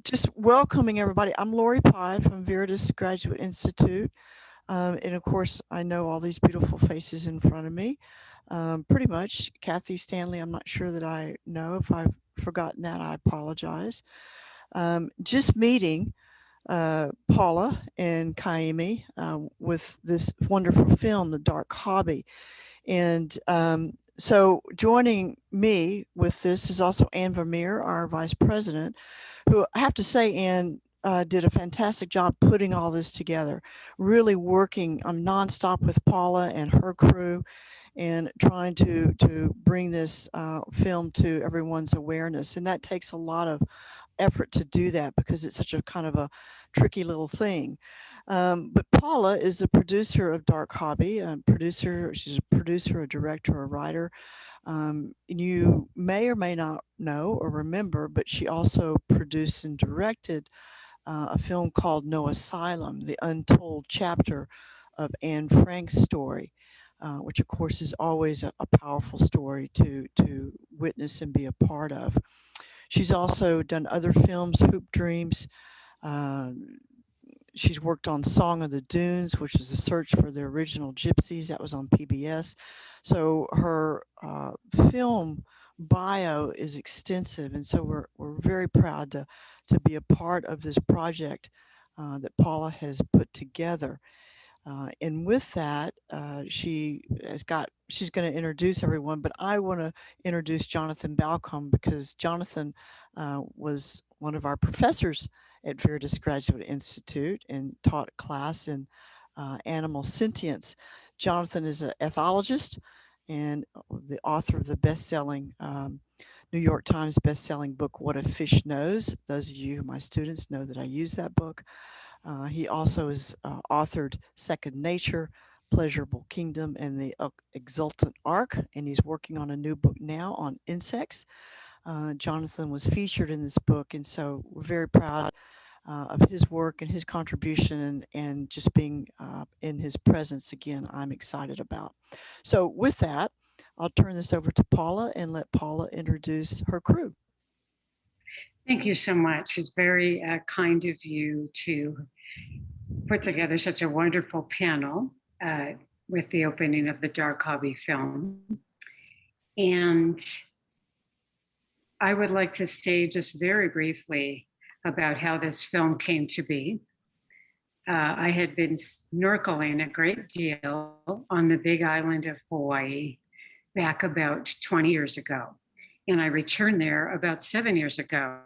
just welcoming everybody. I'm Lori Pye from Veritas Graduate Institute. And of course, I know all these beautiful faces in front of me. Pretty much, Kathy Stanley, I'm not sure that I know. If I've forgotten that, I apologize. Just meeting Paula and Kaimi with this wonderful film, The Dark Hobby. And so joining me with this is also Anne Vermeer, our vice president, who I have to say, Anne, did a fantastic job putting all this together, really working nonstop with Paula and her crew and trying to bring this film to everyone's awareness. And that takes a lot of effort to do that because it's such a kind of a tricky little thing. But Paula is the producer of Dark Hobby, a producer. She's a producer, a director, a writer. And you may or may not know or remember, but she also produced and directed a film called No Asylum, the untold chapter of Anne Frank's story, which of course is always a powerful story to witness and be a part of. She's also done other films, Hoop Dreams. Uh, she's worked on Song of the Dunes, which is the search for the original gypsies. That was on PBS. So her film bio is extensive, and so we're very proud to be a part of this project that Paula has put together. And with that, she's going to introduce everyone, but I want to introduce Jonathan Balcom because Jonathan was one of our professors at Veritas Graduate Institute and taught a class in animal sentience. Jonathan is an ethologist and the author of the best-selling New York Times best-selling book, What a Fish Knows. Those of you, my students, know that I use that book. He also has authored Second Nature, Pleasurable Kingdom, and the Exultant Ark, and he's working on a new book now on insects. Jonathan was featured in this book, and so we're very proud of his work and his contribution and just being in his presence again, I'm excited about. So with that, I'll turn this over to Paula and let Paula introduce her crew. Thank you so much. It's very kind of you to put together such a wonderful panel with the opening of the Dark Hobby film. And I would like to say just very briefly about how this film came to be. I had been snorkeling a great deal on the big island of Hawaii back about 20 years ago. And I returned there about 7 years ago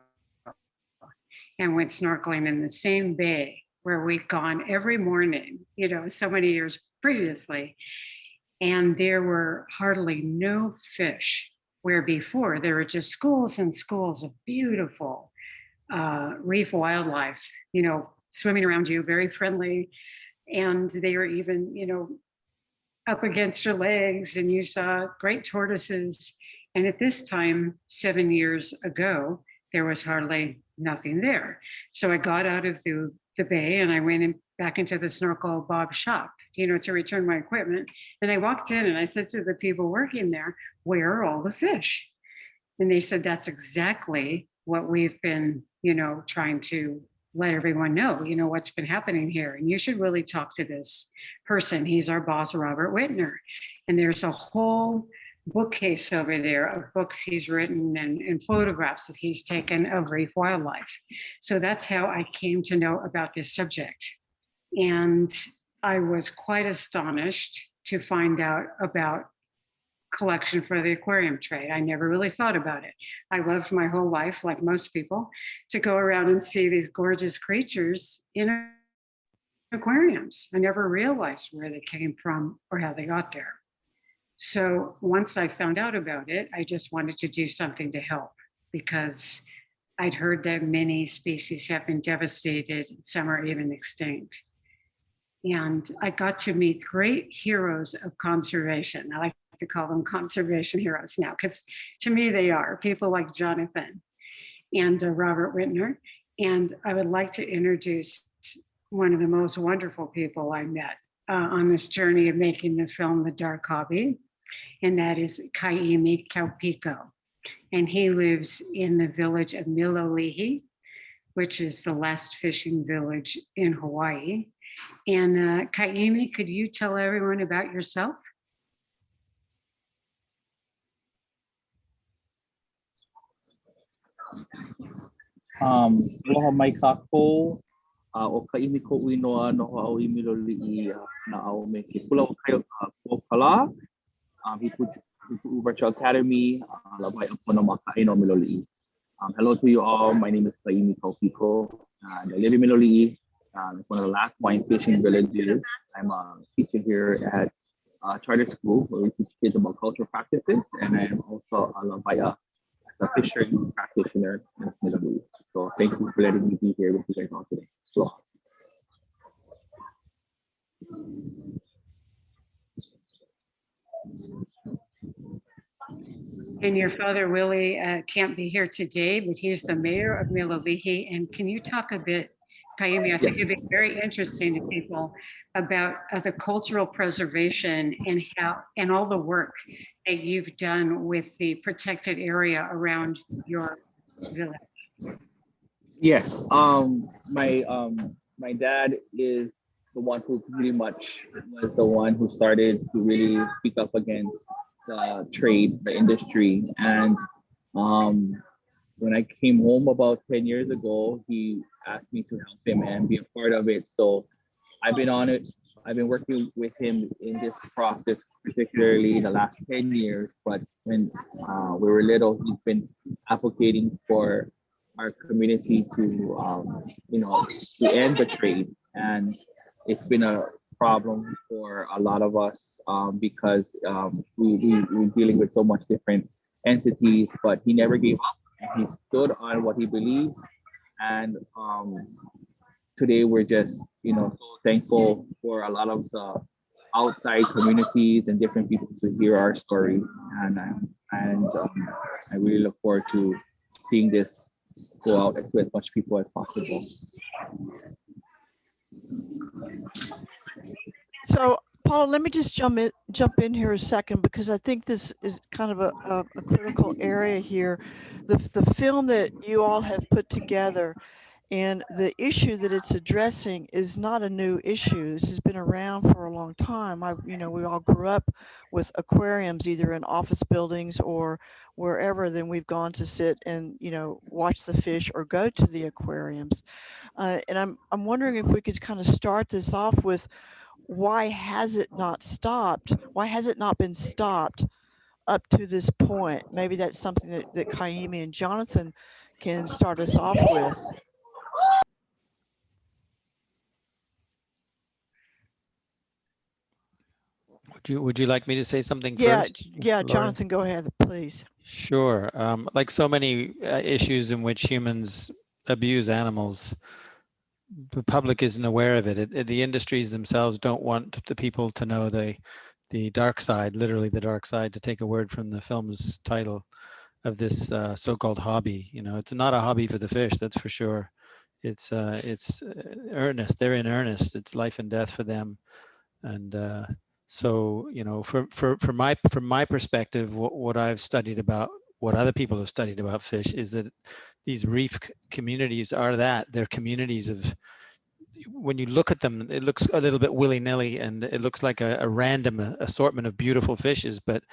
and went snorkeling in the same bay where we'd gone every morning, so many years previously. And there were hardly no fish, where before there were just schools and schools of beautiful reef wildlife, swimming around you, very friendly. And they were even, up against your legs, and you saw great tortoises. And at this time, 7 years ago, there was hardly nothing there. So I got out of the bay and I went back into the Snorkel Bob shop, to return my equipment. And I walked in and I said to the people working there, where are all the fish? And they said, that's exactly what we've been, trying to let everyone know, what's been happening here. And you should really talk to this person. He's our boss, Robert Whitner. And there's a whole bookcase over there of books he's written and photographs that he's taken of reef wildlife. So that's how I came to know about this subject. And I was quite astonished to find out about collection for the aquarium trade. I never really thought about it. I loved my whole life, like most people, to go around and see these gorgeous creatures in aquariums. I never realized where they came from or how they got there. So once I found out about it, I just wanted to do something to help because I'd heard that many species have been devastated, some are even extinct. And I got to meet great heroes of conservation. I like to call them conservation heroes now, because to me they are people like Jonathan and Robert Whitner. And I would like to introduce one of the most wonderful people I met on this journey of making the film, The Dark Hobby, and that is Kaimi Kaupico. And he lives in the village of Milolihi, which is the last fishing village in Hawaii. And Kaimi, could you tell everyone about yourself? Aloha mai kākou, o ka imi ko uinoa no au imi loli I na au me ke kula o kai o kala, Hipu Virtual Academy, la vai a pono maka ino me loli Hello to you all, my name is Kaimi Kaupiko, and I live in Miloli'i, one of the last wine fishing villages. I'm a teacher here at charter school where we teach kids about cultural practices, and I'm also a Lavaya as a fishery practitioner in Miloli'i. So thank you for letting me be here with you guys all today. So. And your father, Willie, can't be here today, but he's the mayor of Miloli'i. And can you talk a bit, Kaimi, I think it'd be very interesting to people about the cultural preservation and and all the work that you've done with the protected area around your village. Yes, my dad is the one who pretty much was the one who started to really speak up against the trade, the industry. And when I came home about 10 years ago, he asked me to help him and be a part of it. So I've been on it. I've been working with him in this process, particularly the last 10 years. But when we were little, he's been advocating for our community to, to end the trade. And it's been a problem for a lot of us because we're dealing with so much different entities, but he never gave up and he stood on what he believed. And today we're just, so thankful for a lot of the outside communities and different people to hear our story. And I really look forward to seeing this go out to as much people as possible. So, Paula, let me just jump in here a second, because I think this is kind of a critical area here. The film that you all have put together and the issue that it's addressing is not a new issue. This has been around for a long time. We all grew up with aquariums, either in office buildings or wherever. Then we've gone to sit and, watch the fish or go to the aquariums. And I'm wondering if we could kind of start this off with, why has it not stopped? Why has it not been stopped up to this point? Maybe that's something that Kaimi and Jonathan can start us off with. Would you like me to say something first? Yeah, Laurie? Jonathan, go ahead, please. Sure. Like so many issues in which humans abuse animals, the public isn't aware of it. The industries themselves don't want the people to know the dark side, literally the dark side, to take a word from the film's title of this so-called hobby. It's not a hobby for the fish, that's for sure. It's earnest. They're in earnest. It's life and death for them. And so, from my perspective, what I've studied about, what other people have studied about fish, is that these reef communities are they're communities of, when you look at them, it looks a little bit willy-nilly and it looks like a random assortment of beautiful fishes. But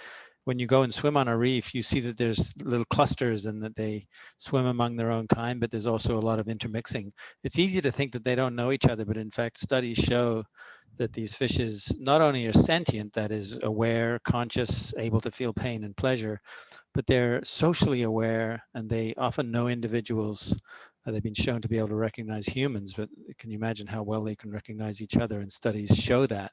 when you go and swim on a reef, you see that there's little clusters and that they swim among their own kind, but there's also a lot of intermixing. It's easy to think that they don't know each other, but in fact, studies show that these fishes not only are sentient, that is aware, conscious, able to feel pain and pleasure, but they're socially aware and they often know individuals. They've been shown to be able to recognize humans, but can you imagine how well they can recognize each other? And studies show that.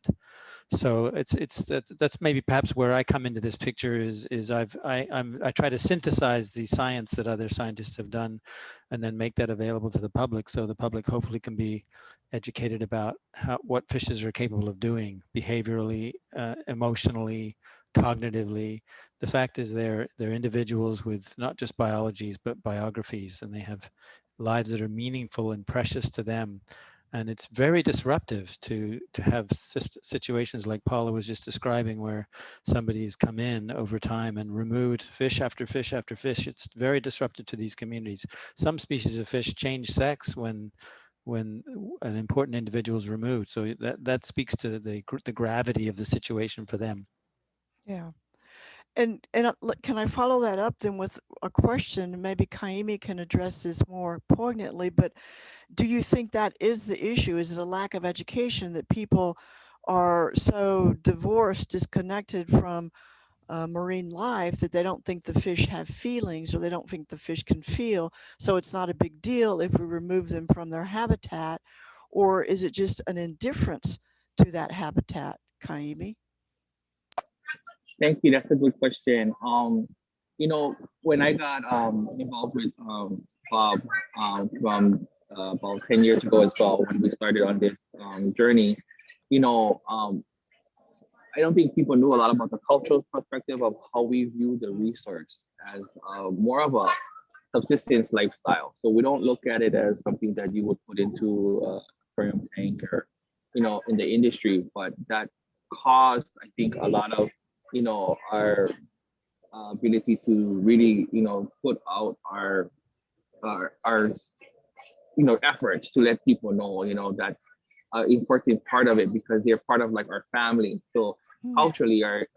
So that's maybe perhaps where I come into this picture is I try to synthesize the science that other scientists have done and then make that available to the public, so the public hopefully can be educated about what fishes are capable of doing behaviorally, emotionally, cognitively. The fact is they're individuals with not just biologies but biographies, and they have lives that are meaningful and precious to them. And it's very disruptive to have situations like Paula was just describing, where somebody's come in over time and removed fish after fish after fish. It's very disruptive to these communities. Some species of fish change sex when an important individual is removed. So that speaks to the gravity of the situation for them. Yeah. And can I follow that up then with a question? Maybe Kaimi can address this more poignantly, but do you think that is the issue? Is it a lack of education that people are so divorced, disconnected from marine life that they don't think the fish have feelings, or they don't think the fish can feel? So it's not a big deal if we remove them from their habitat, or is it just an indifference to that habitat, Kaimi? Thank you. That's a good question. When I got involved with Bob from about 10 years ago as well, when we started on this journey, you know, um, I don't think people knew a lot about the cultural perspective of how we view the resource as more of a subsistence lifestyle. So we don't look at it as something that you would put into a aquarium tank or, in the industry, but that caused, I think, a lot of, our ability to really, put out our efforts to let people know, that's an important part of it because they're part of like our family. So Hmm. culturally, our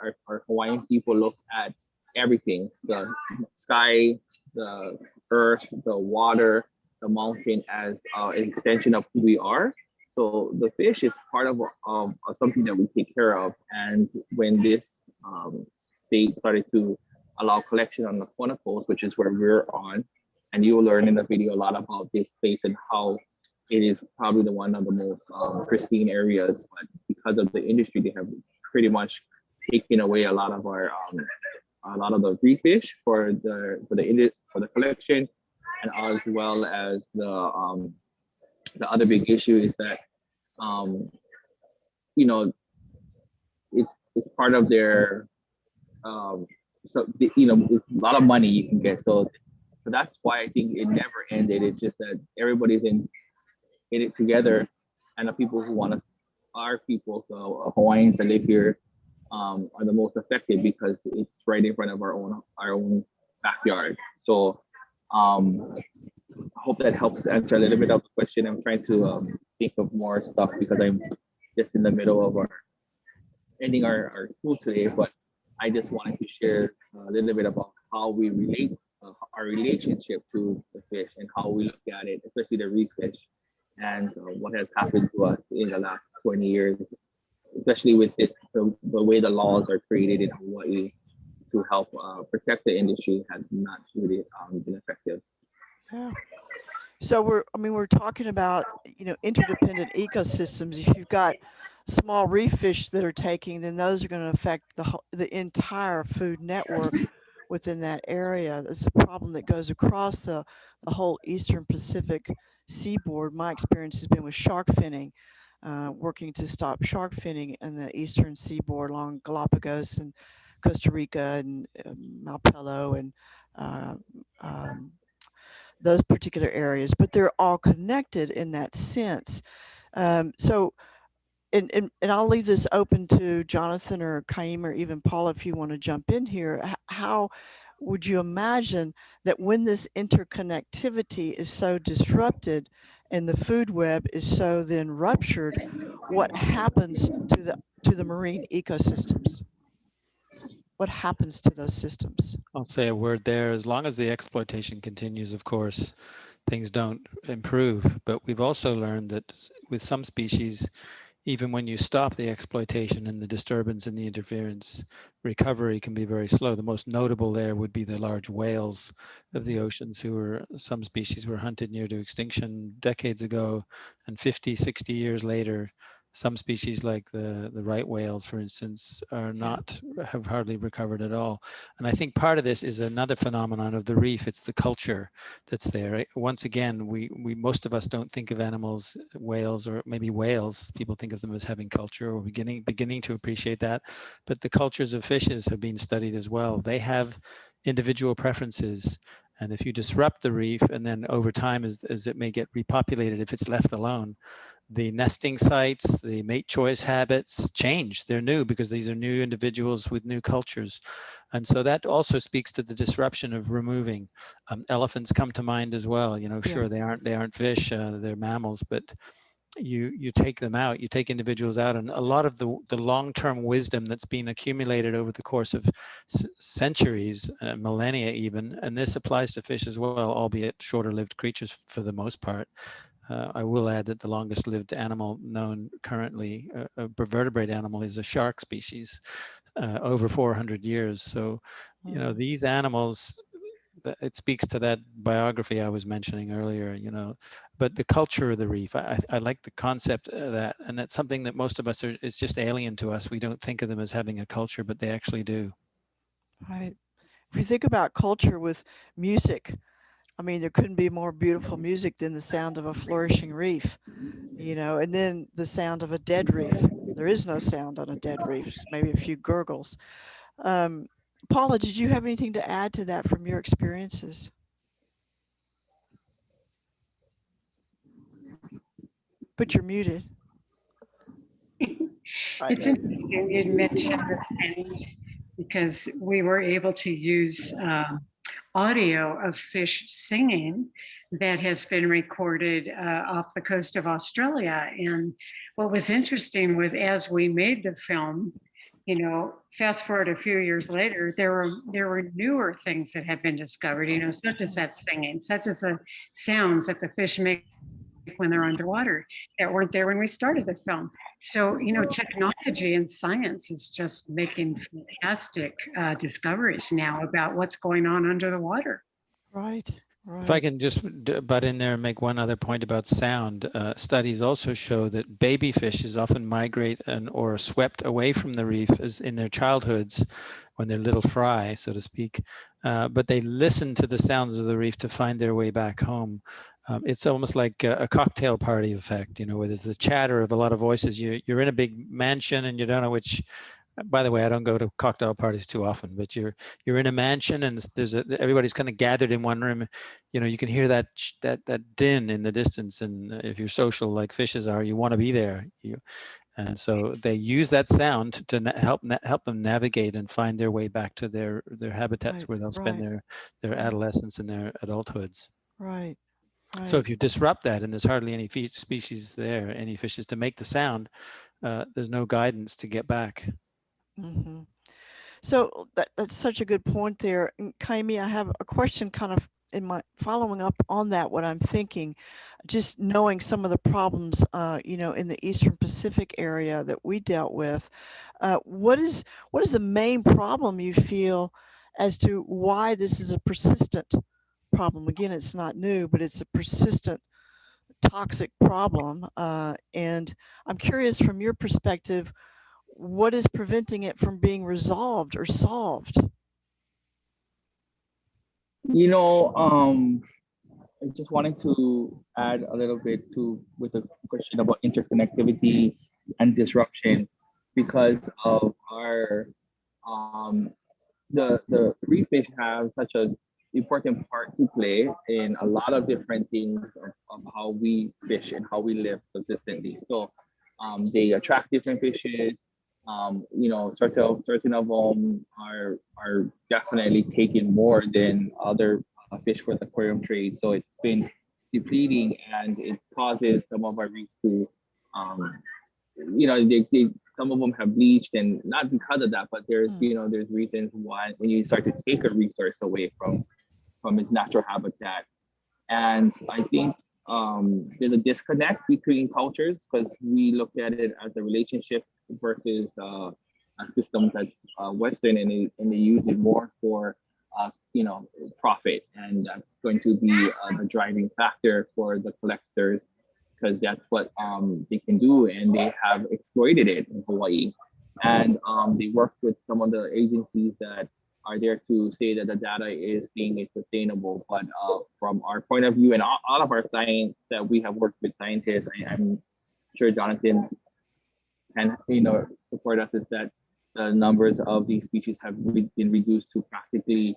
Hawaiian people look at everything: the sky, the earth, the water, the mountain as an extension of who we are. So the fish is part of something that we take care of. And when this state started to allow collection on the Quanticles, which is where we're on, and you will learn in the video a lot about this space and how it is probably the one of the most pristine areas. But because of the industry, they have pretty much taken away a lot of the reef fish for the collection, and as well as the other big issue is that um, you know it's part of their it's a lot of money you can get. So that's why I think it never ended. It's just that everybody's in it together, and the people who want to, our people, so Hawaiians that live here, are the most affected because it's right in front of our own backyard. So I hope that helps answer a little bit of the question. I'm trying to think of more stuff because I'm just in the middle of ending our school today, but I just wanted to share a little bit about how we relate, our relationship to the fish and how we look at it, especially the reef fish, and what has happened to us in the last 20 years, especially with the way the laws are created in Hawaii to help protect the industry has not really been effective. Yeah. So we're talking about, interdependent ecosystems. If you've got small reef fish that are taking, then those are going to affect the entire food network within that area. It's a problem that goes across the whole Eastern Pacific seaboard. My experience has been with shark finning, working to stop shark finning in the Eastern seaboard along Galapagos and Costa Rica and Malpelo and uh, um, those particular areas, but they're all connected in that sense. So, and I'll leave this open to Jonathan or Kaim or even Paul if you want to jump in here. How would you imagine that when this interconnectivity is so disrupted and the food web is so then ruptured, what happens to the marine ecosystems? What happens to those systems? I'll say a word there. As long as the exploitation continues, of course, things don't improve. But we've also learned that with some species, even when you stop the exploitation and the disturbance and the interference, recovery can be very slow. The most notable there would be the large whales of the oceans, some species were hunted near to extinction decades ago, and 50, 60 years later, some species like the right whales, for instance, have hardly recovered at all. And I think part of this is another phenomenon of the reef. It's the culture that's there. Once again, we most of us don't think of animals, whales, or maybe whales. People think of them as having culture, or beginning to appreciate that. But the cultures of fishes have been studied as well. They have individual preferences. And if you disrupt the reef, and then over time, as it may get repopulated, if it's left alone, the nesting sites, the mate choice habits change. They're new because these are new individuals with new cultures. And so that also speaks to the disruption of removing. Elephants come to mind as well. You know, Yeah. sure, they aren't fish, they're mammals, but you take them out, you take individuals out, and a lot of the long-term wisdom that's been accumulated over the course of centuries, millennia even, and this applies to fish as well, albeit shorter-lived creatures for the most part. I will add that the longest lived animal known currently, a vertebrate animal, is a shark species, over 400 years. So, you know, these animals, it speaks to that biography I was mentioning earlier, you know, but the culture of the reef, I like the concept of that. And that's something that most of us it's just alien to us. We don't think of them as having a culture, but they actually do. Right. If you think about culture with music, I mean, there couldn't be more beautiful music than the sound of a flourishing reef, you know, and then the sound of a dead reef. There is no sound on a dead reef, maybe a few gurgles. Paula, did you have anything to add to that from your experiences? But you're muted. Right. It's interesting you mentioned the sound because we were able to use audio of fish singing that has been recorded off the coast of Australia. And what was interesting was as we made the film, you know, fast forward a few years later, there were newer things that had been discovered, you know, such as that singing, such as the sounds that the fish make when they're underwater that weren't there when we started the film. So, you know, technology and science is just making fantastic discoveries now about what's going on under the water. Right. Right. If I can just butt in there and make one other point about sound, studies also show that baby fishes often migrate or are swept away from the reef as in their childhoods when they're little fry, so to speak, but they listen to the sounds of the reef to find their way back home. It's almost like a cocktail party effect, you know, where there's the chatter of a lot of voices. You're in a big mansion and you don't know which. By the way, I don't go to cocktail parties too often, but you're in a mansion and everybody's kind of gathered in one room. You know, you can hear that din in the distance, and if you're social like fishes are, you want to be there. And so they use that sound to help them navigate and find their way back to their habitats Right, where they'll spend right. their adolescence and their adulthoods. Right. So if you disrupt that and there's hardly any species there, any fishes to make the sound, there's no guidance to get back. Mm-hmm. So that's such a good point there. And Kaimi, I have a question kind of in my following up on that, what I'm thinking, just knowing some of the problems, you know, in the Eastern Pacific area that we dealt with. What is the main problem you feel as to why this is a persistent problem? Again, it's not new, but it's a persistent toxic problem. And I'm curious from your perspective, what is preventing it from being resolved or solved? You know, I just wanted to add a little bit with the question about interconnectivity and disruption because of our the reef fish have such an important part to play in a lot of different things of how we fish and how we live consistently. So they attract different fishes. You know, certain of them are definitely taking more than other fish for the aquarium trade. So it's been depleting, and it causes some of our reefs to, you know, they some of them have bleached, and not because of that, but there's you know there's reasons why when you start to take a resource away from its natural habitat, and I think there's a disconnect between cultures because we look at it as a relationship versus a system that's Western, and they use it more for you know profit, and that's going to be the driving factor for the collectors because that's what they can do, and they have exploited it in Hawaii, and they work with some of the agencies that are there to say that the data is being sustainable. But from our point of view and all of our science that we have worked with scientists, I'm sure Jonathan can you know support us, is that the numbers of these species have been reduced to practically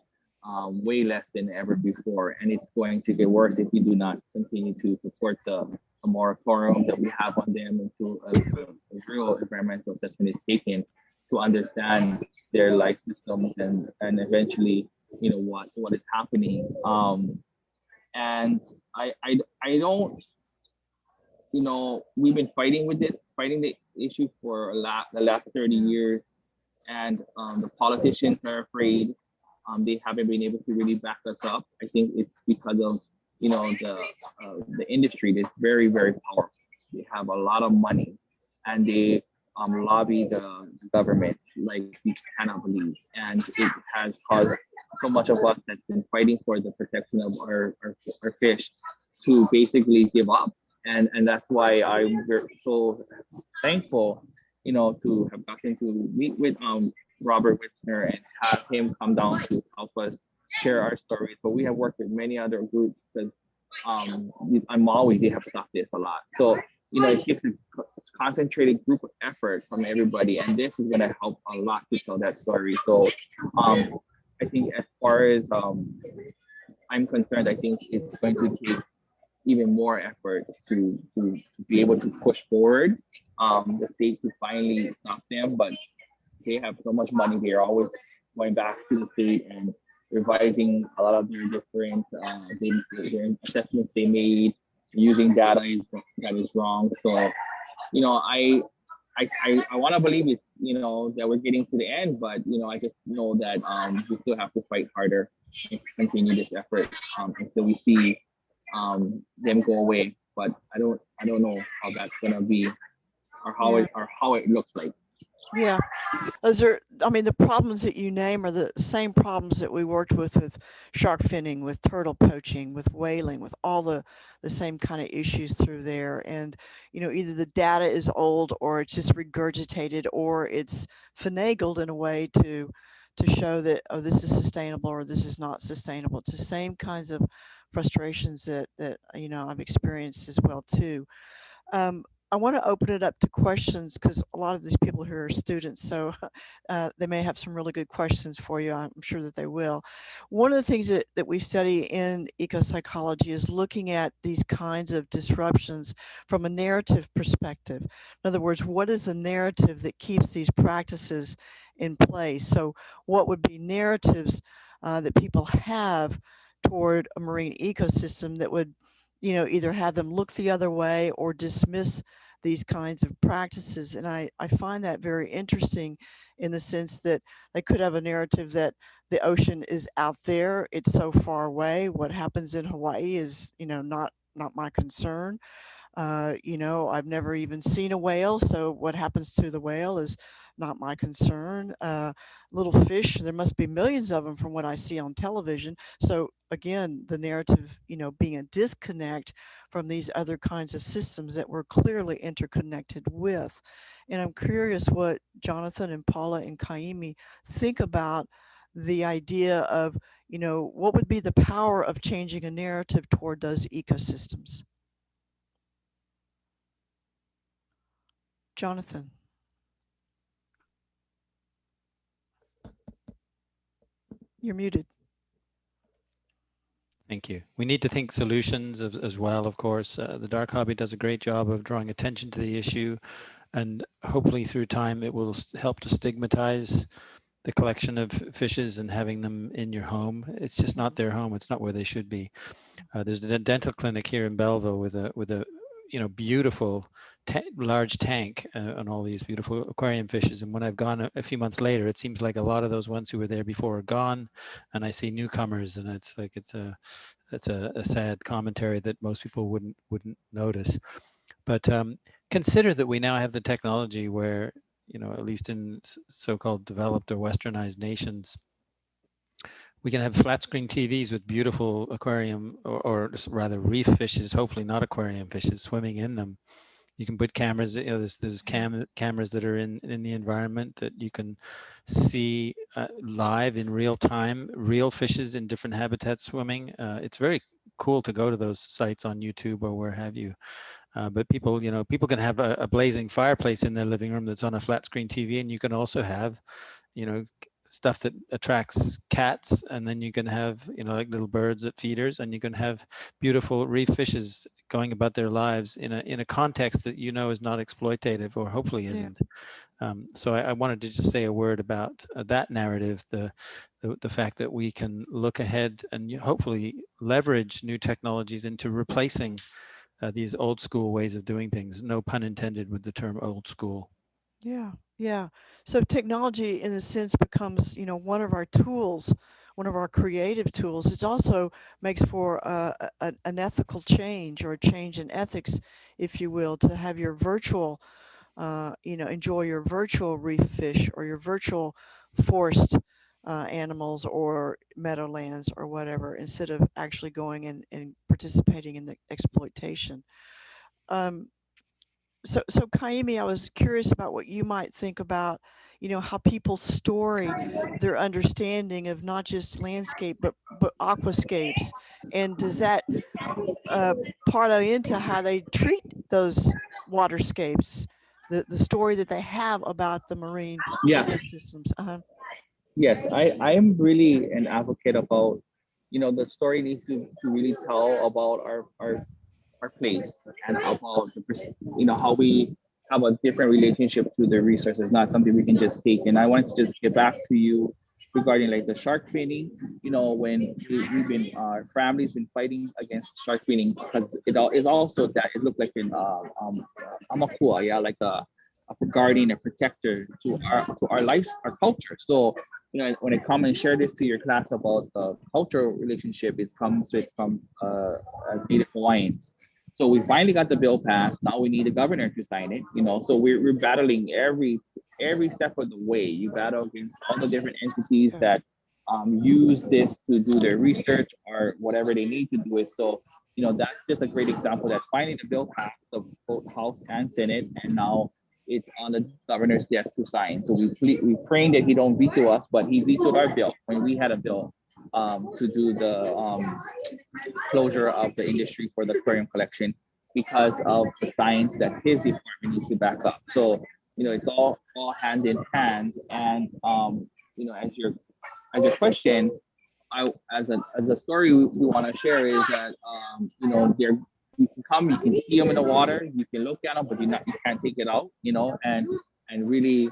way less than ever before, and it's going to get worse if we do not continue to support the a moratorium that we have on them until a real environmental assessment is taken to understand their life systems and eventually, what is happening. And I don't, we've been fighting the issue for the last 30 years, and the politicians are afraid. They haven't been able to really back us up. I think it's because of the industry that's very, very powerful. They have a lot of money, and they lobby the government like you cannot believe, and it has caused so much of us that's been fighting for the protection of our fish to basically give up. And that's why I'm so thankful, to have gotten to meet with Robert Whitner and have him come down to help us share our stories. But we have worked with many other groups because on Maui they have stopped this a lot. So it takes a concentrated group of effort from everybody, and this is going to help a lot to tell that story. So I think as far as I'm concerned, I think it's going to take even more effort to be able to push forward the state to finally stop them. But they have so much money, they're always going back to the state and revising a lot of their different their assessments they made using data that is wrong. So I want to believe it, that we're getting to the end, but I just know that we still have to fight harder and continue this effort until we see them go away. But I don't know how that's gonna be, or how it looks like. Yeah, those are, I mean, the problems that you name are the same problems that we worked with shark finning, with turtle poaching, with whaling, with all the same kind of issues through there. And, either the data is old or it's just regurgitated or it's finagled in a way to show that, oh, this is sustainable or this is not sustainable. It's the same kinds of frustrations that I've experienced as well too. I want to open it up to questions because a lot of these people here are students, so they may have some really good questions for you. I'm sure that they will. One of the things that we study in ecopsychology is looking at these kinds of disruptions from a narrative perspective. In other words, what is the narrative that keeps these practices in place? So what would be narratives that people have toward a marine ecosystem that would either have them look the other way or dismiss these kinds of practices? And I find that very interesting in the sense that they could have a narrative that the ocean is out there, it's so far away. What happens in Hawaii is, not my concern. I've never even seen a whale, so what happens to the whale is not my concern. Little fish, there must be millions of them from what I see on television. So again, the narrative, being a disconnect from these other kinds of systems that we're clearly interconnected with. And I'm curious what Jonathan and Paula and Kaimi think about the idea of, what would be the power of changing a narrative toward those ecosystems? Jonathan. You're muted. Thank you. We need to think solutions as well, of course. The Dark Hobby does a great job of drawing attention to the issue, and hopefully through time it will help to stigmatize the collection of fishes and having them in your home. It's just not their home. It's not where they should be. There's a dental clinic here in Belleville with a beautiful large tank on all these beautiful aquarium fishes. And when I've gone a few months later, it seems like a lot of those ones who were there before are gone, and I see newcomers, and it's like it's a sad commentary that most people wouldn't notice. But consider that we now have the technology where, at least in so-called developed or westernized nations, we can have flat screen TVs with beautiful aquarium or rather reef fishes, hopefully not aquarium fishes, swimming in them. You can put cameras, there's cameras that are in the environment that you can see live in real time, real fishes in different habitats swimming. It's very cool to go to those sites on YouTube or where have you. But people can have a blazing fireplace in their living room that's on a flat screen TV, and you can also have, stuff that attracts cats, and then you can have, like little birds at feeders, and you can have beautiful reef fishes going about their lives in a context that you know is not exploitative, or hopefully Yeah. isn't. So I wanted to just say a word about that narrative, the fact that we can look ahead and hopefully leverage new technologies into replacing these old school ways of doing things. No pun intended with the term old school. Yeah, yeah. So technology, in a sense, becomes, one of our tools, one of our creative tools. It also makes for an ethical change, or a change in ethics, if you will, to have your virtual, enjoy your virtual reef fish, or your virtual forest animals, or meadowlands, or whatever, instead of actually going and participating in the exploitation. Um, so Kaimi, I was curious about what you might think about, how people story their understanding of not just landscape, but aquascapes, and does that uh, parlay into how they treat those waterscapes, the story that they have about the marine Yeah. ecosystems? Yes, I am really an advocate about, the story needs to really tell about our place, and about how we have a different relationship to the resources, not something we can just take. And I want to just get back to you regarding like the shark finning. When we've been, our family's been fighting against shark finning, because is also that it looked like an amakua, yeah, like a guardian, a protector to our lives, our culture. So when I come and share this to your class about the cultural relationship, it comes with from as Native Hawaiians. So we finally got the bill passed. Now we need a governor to sign it. So we're battling every step of the way. You battle against all the different entities Okay. that use this to do their research or whatever they need to do it. So that's just a great example that finally the bill passed the both House and Senate, and now it's on the governor's desk to sign. So we praying that he don't veto us, but he vetoed our bill when we had a bill to do the closure of the industry for the aquarium collection, because of the science that his department needs to back up. So it's all hand in hand. And as your question, as a story we want to share is that they're, you can come, you can see them in the water, you can look at them, but you can't take it out, and really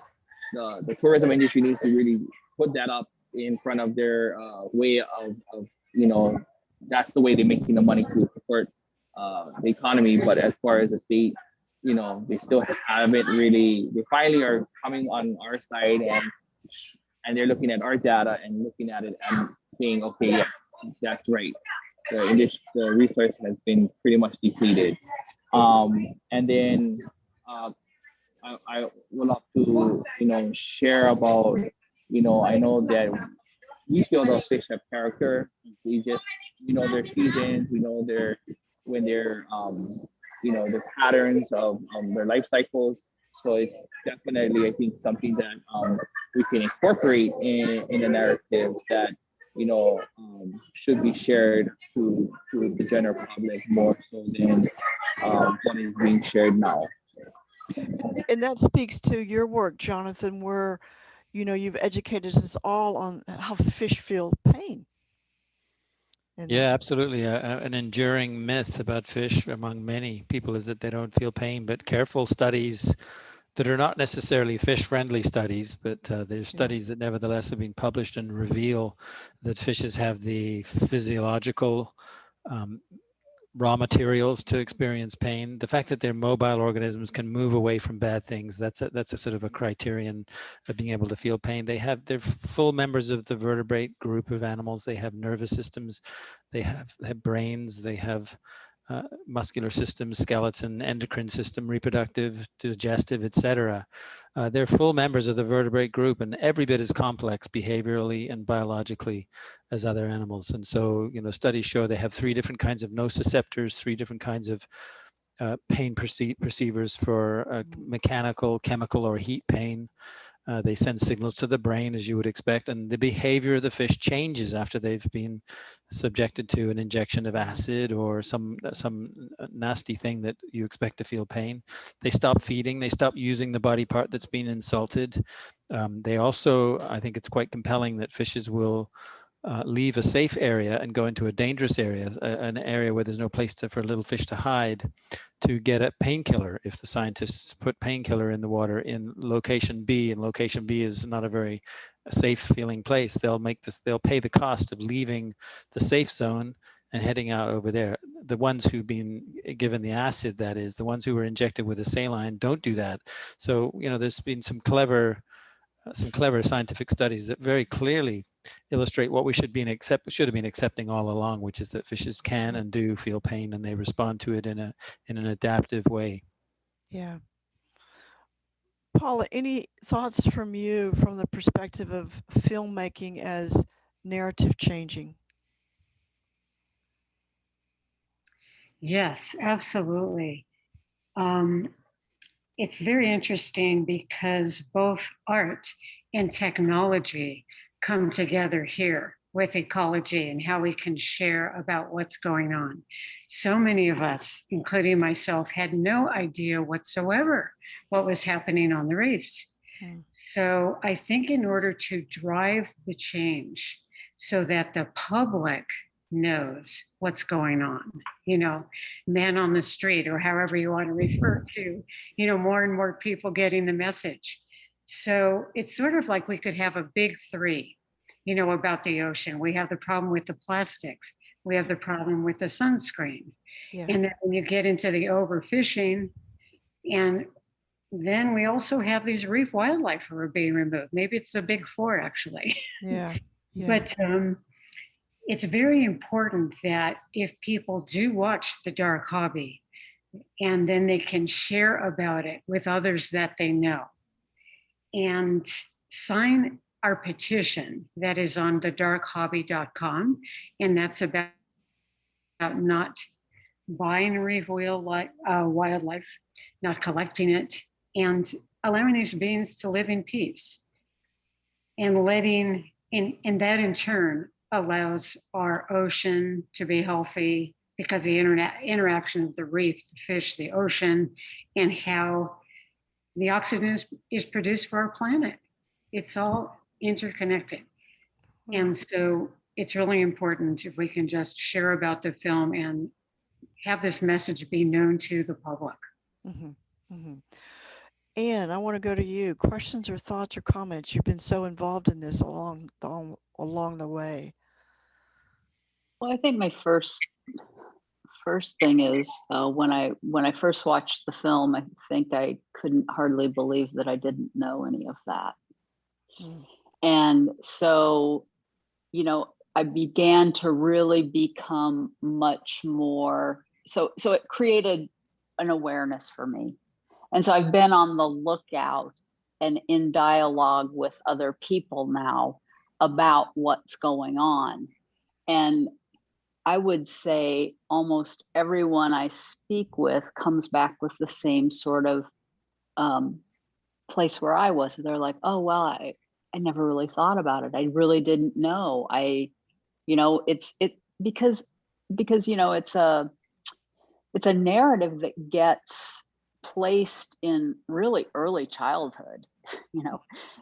the tourism industry needs to really put that up in front of their way of that's the way they're making the money to support the economy. But as far as the state, they still haven't really. They finally are coming on our side, and they're looking at our data and looking at it and saying, okay, yeah, that's right. The resource has been pretty much depleted. And then I would love to share about, I know that we feel the fish have character. We just their seasons. We know their when they're the patterns of their life cycles. So it's definitely, I think, something that we can incorporate in a narrative that should be shared to the general public more so than what is being shared now. And that speaks to your work, Jonathan, where you've educated us all on how fish feel pain. And Yeah, that's absolutely. An enduring myth about fish among many people is that they don't feel pain, but careful studies that are not necessarily fish-friendly studies, but they're studies that nevertheless have been published and reveal that fishes have the physiological raw materials to experience pain. The fact that they're mobile organisms can move away from bad things, that's a sort of a criterion of being able to feel pain. They're full members of the vertebrate group of animals. They have nervous systems, they have brains, they have muscular system, skeleton, endocrine system, reproductive, digestive, etc. They're full members of the vertebrate group, and every bit as complex behaviorally and biologically as other animals. And so, studies show they have 3 different kinds of nociceptors, 3 different kinds of pain perceivers for mechanical, chemical, or heat pain. They send signals to the brain, as you would expect, and the behavior of the fish changes after they've been subjected to an injection of acid or some nasty thing that you expect to feel pain. They stop feeding, they stop using the body part that's been insulted. They also, I think it's quite compelling that fishes will leave a safe area and go into a dangerous area, an area where there's no place for a little fish to hide, to get a painkiller. If the scientists put painkiller in the water in location B, and location B is not a very safe feeling place, they'll pay the cost of leaving the safe zone and heading out over there. The ones who've been given the acid, that is, the ones who were injected with a saline, don't do that. So, there's been some clever scientific studies that very clearly illustrate what we should have been accepting all along, which is that fishes can and do feel pain, and they respond to it in an adaptive way. Yeah. Paula, any thoughts from you from the perspective of filmmaking as narrative changing? Yes, absolutely. It's very interesting because both art and technology come together here with ecology and how we can share about what's going on. So many of us, including myself, had no idea whatsoever what was happening on the reefs. So I think in order to drive the change so that the public knows what's going on, man on the street, or however you want to refer to, more and more people getting the message. So it's sort of like we could have a big three, about the ocean. We have the problem with the plastics. We have the problem with the sunscreen. Yeah. And then when you get into the overfishing, and then we also have these reef wildlife who are being removed. Maybe it's the big four, actually. Yeah. Yeah. But it's very important that if people do watch The Dark Hobby, and then they can share about it with others that they know, and sign our petition that is on thedarkhobby.com, and that's about not buying reef wildlife, not collecting it, and allowing these beings to live in peace, and letting, and that in turn allows our ocean to be healthy, because the interaction of the reef, the fish, the ocean, and how the oxygen is produced for our planet. It's all interconnected. And so it's really important if we can just share about the film and have this message be known to the public. Mm-hmm. Mm-hmm. Anne, I want to go to you. Questions or thoughts or comments? You've been so involved in this along the way. Well, I think my first thing is when I first watched the film, I think I couldn't hardly believe that I didn't know any of that. And so, I began to really become much more, so it created an awareness for me. And so I've been on the lookout and in dialogue with other people now about what's going on. And I would say almost everyone I speak with comes back with the same sort of place where I was. They're like, oh, well, I never really thought about it. I really didn't know. It's because it's a narrative that gets placed in really early childhood.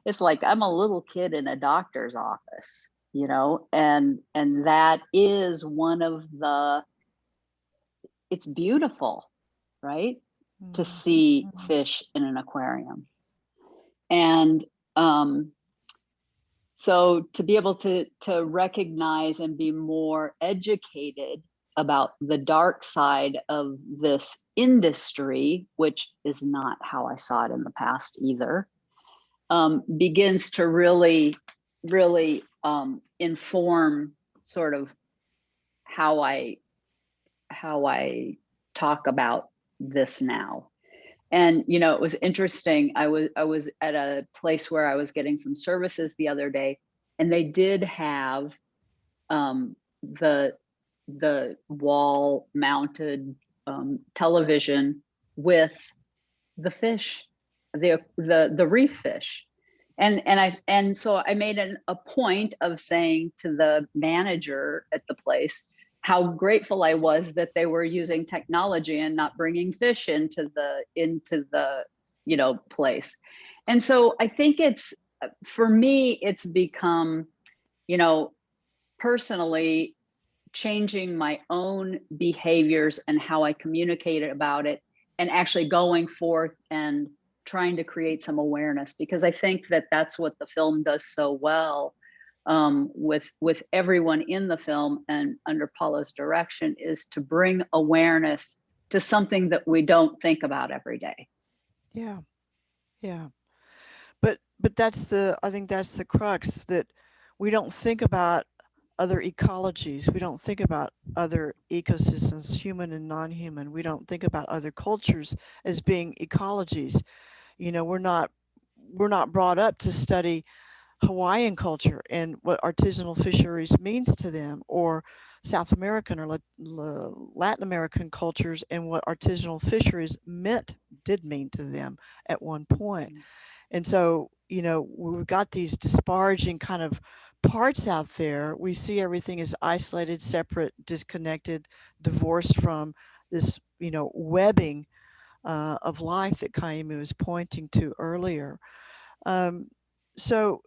It's like I'm a little kid in a doctor's office, and that is one of it's beautiful, right? To see fish in an aquarium. And so to be able to recognize and be more educated about the dark side of this industry, which is not how I saw it in the past either, begins to really inform sort of how I talk about this now. And it was interesting. I was at a place where I was getting some services the other day, and they did have the wall mounted television with the fish, the reef fish. And so I made a point of saying to the manager at the place how grateful I was that they were using technology and not bringing fish into the place. And so I think for me, it's become, personally changing my own behaviors and how I communicated about it, and actually going forth and trying to create some awareness, because I think that that's what the film does so well, with everyone in the film and under Paula's direction, is to bring awareness to something that we don't think about every day. Yeah. Yeah. But I think that's the crux, that we don't think about other ecologies. We don't think about other ecosystems, human and non-human. We don't think about other cultures as being ecologies. You know, we're not brought up to study Hawaiian culture and what artisanal fisheries means to them, or South American or Latin American cultures and what artisanal fisheries did mean to them at one point. And so, you know, we've got these disparaging kind of parts out there. We see everything as isolated, separate, disconnected, divorced from this, you know, webbing of life that Kaimu was pointing to earlier. Um, so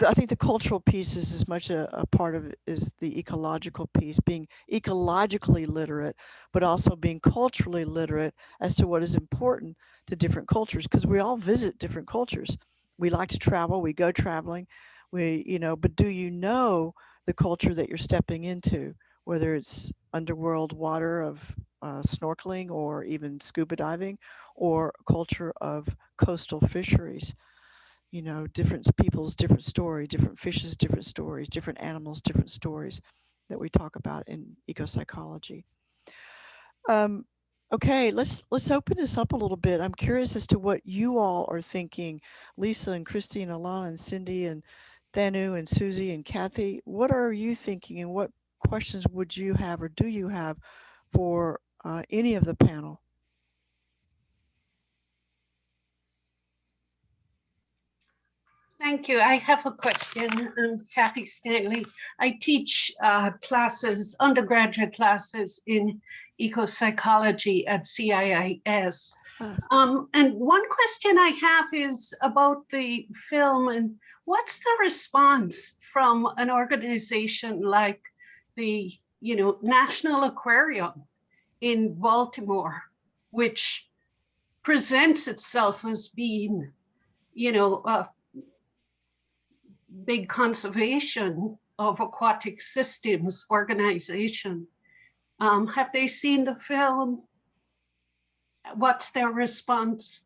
I think the cultural piece is as much a part of it as the ecological piece, being ecologically literate, but also being culturally literate as to what is important to different cultures, because we all visit different cultures. We like to travel, we go traveling, but do you know the culture that you're stepping into, whether it's underworld water of snorkeling or even scuba diving, or culture of coastal fisheries? You know, different people's different story, different fishes, different stories, different animals, different stories that we talk about in ecopsychology. Um, okay, let's open this up a little bit. I'm curious as to what you all are thinking, Lisa and Christy and Alana and Cindy and Thanu and Susie and Kathy. What are you thinking, and what questions would you have or do you have for any of the panel? Thank you. I have a question. I'm Kathy Stanley. I teach classes, undergraduate classes in ecopsychology at CIIS. And one question I have is about the film, and what's the response from an organization like the, National Aquarium in Baltimore, which presents itself as being, big conservation of aquatic systems organization. Have they seen the film? What's their response?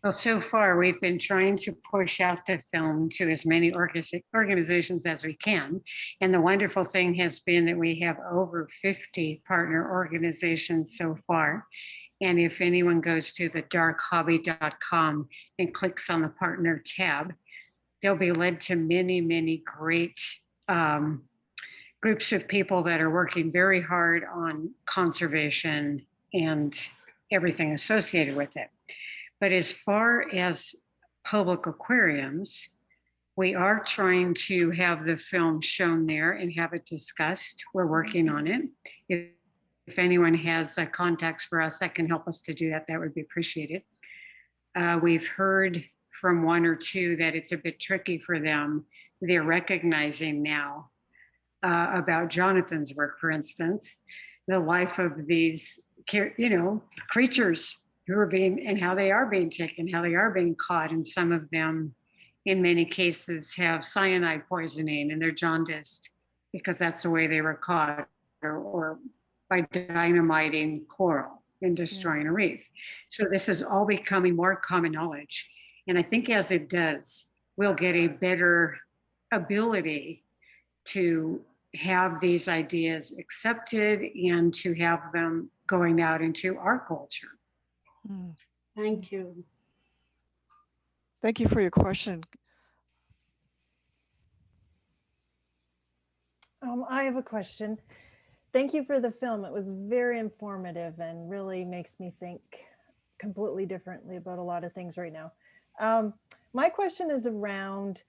Well, so far, we've been trying to push out the film to as many organizations as we can. And the wonderful thing has been that we have over 50 partner organizations so far. And if anyone goes to the darkhobby.com and clicks on the partner tab, they'll be led to many, many great groups of people that are working very hard on conservation and everything associated with it. But as far as public aquariums, we are trying to have the film shown there and have it discussed. We're working on it. If anyone has contacts for us that can help us to do that, that would be appreciated. We've heard from one or two that it's a bit tricky for them. They're recognizing now about Jonathan's work, for instance, the life of these, creatures who are and how they are being taken, how they are being caught. And some of them, in many cases, have cyanide poisoning and they're jaundiced because that's the way they were caught, or by dynamiting coral and destroying a reef. So this is all becoming more common knowledge. And I think as it does, we'll get a better ability to have these ideas accepted and to have them going out into our culture. Thank you. Thank you for your question. I have a question. Thank you for the film. It was very informative and really makes me think completely differently about a lot of things right now. My question is around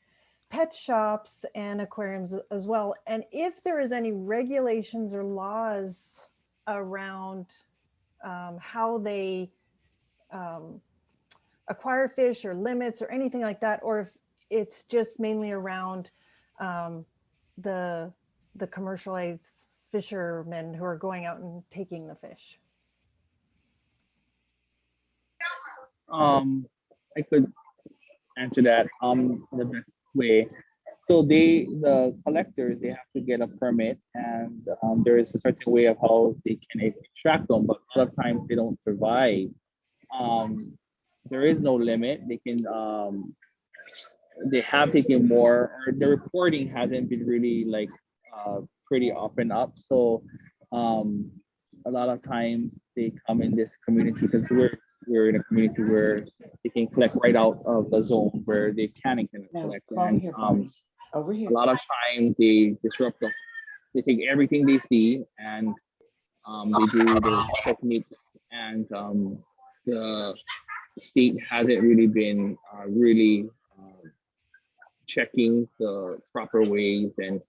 pet shops and aquariums as well, and if there is any regulations or laws around how they acquire fish, or limits or anything like that, or if it's just mainly around um, the commercialized fishermen who are going out and taking the fish? I could answer that the best way. So the collectors, they have to get a permit, and there is a certain way of how they can extract them, but a lot of times they don't survive. Um, there is no limit. They have taken more, or the reporting hasn't been really like pretty up and up. So um, a lot of times they come in this community because we're in a community where they can collect right out of the zone where they can and cannot No, collect. over And here, Bobby. Over a here. lot of time they disrupt the, they take everything they see, and they do the techniques, and the state hasn't really been really checking the proper ways, and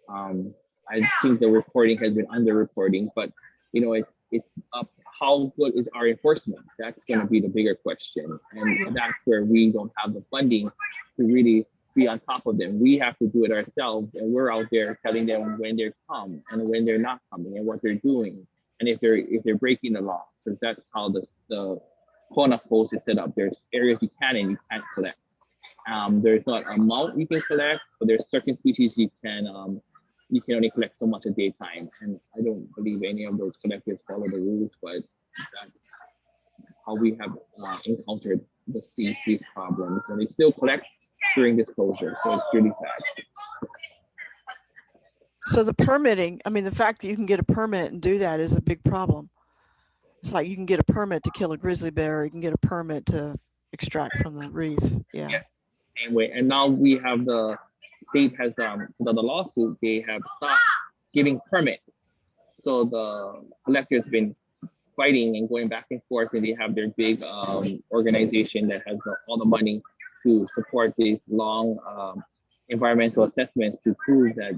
um, I think the reporting has been underreporting. But it's up, how good is our enforcement? That's going to be the bigger question, and that's where we don't have the funding to really be on top of them. We have to do it ourselves, and we're out there telling them when they're come and when they're not coming and what they're doing, and if they're breaking the law, because that's how the Kona post is set up. There's areas you can and you can't collect. There's not a amount you can collect, but there's certain species you can only collect so much a daytime. And I don't believe any of those collectors follow the rules, but that's how we have encountered these problems. And they still collect during this closure, so it's really sad. So the permitting, I mean, the fact that you can get a permit and do that is a big problem. It's like you can get a permit to kill a grizzly bear, you can get a permit to extract from the reef. Yeah. Yes, same way. And now we have the state has the lawsuit. They have stopped giving permits. So the collector's been fighting and going back and forth, and they have their big organization that has all the money to support these long environmental assessments to prove that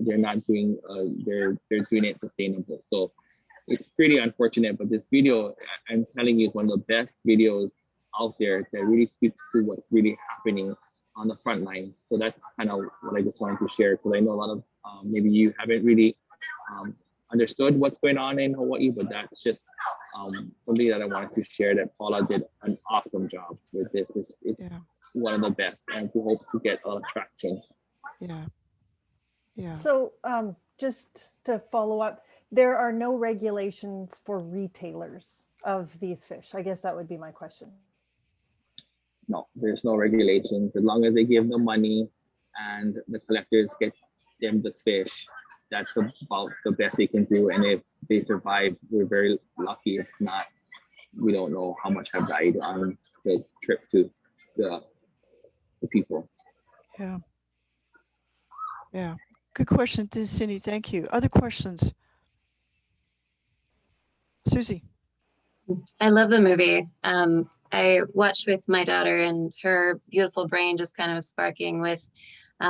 they're not doing they're doing it sustainable. So it's pretty unfortunate, but this video, I'm telling you, is one of the best videos out there that really speaks to what's really happening on the front line. So that's kind of what I just wanted to share, because I know a lot of maybe you haven't really understood what's going on in Hawaii, but that's just something that I wanted to share, that Paula did an awesome job with this. It's one of the best, and we hope to get a lot of traction. Yeah. Yeah. So just to follow up, there are no regulations for retailers of these fish. I guess that would be my question. No, there's no regulations. As long as they give them money and the collectors get them this fish, that's about the best they can do. And if they survive, we're very lucky. If not, we don't know how much have died on the trip to the people. Yeah. Yeah. Good question, Cindy. Thank you. Other questions? Susie. I love the movie. I watched with my daughter, and her beautiful brain just kind of was sparking with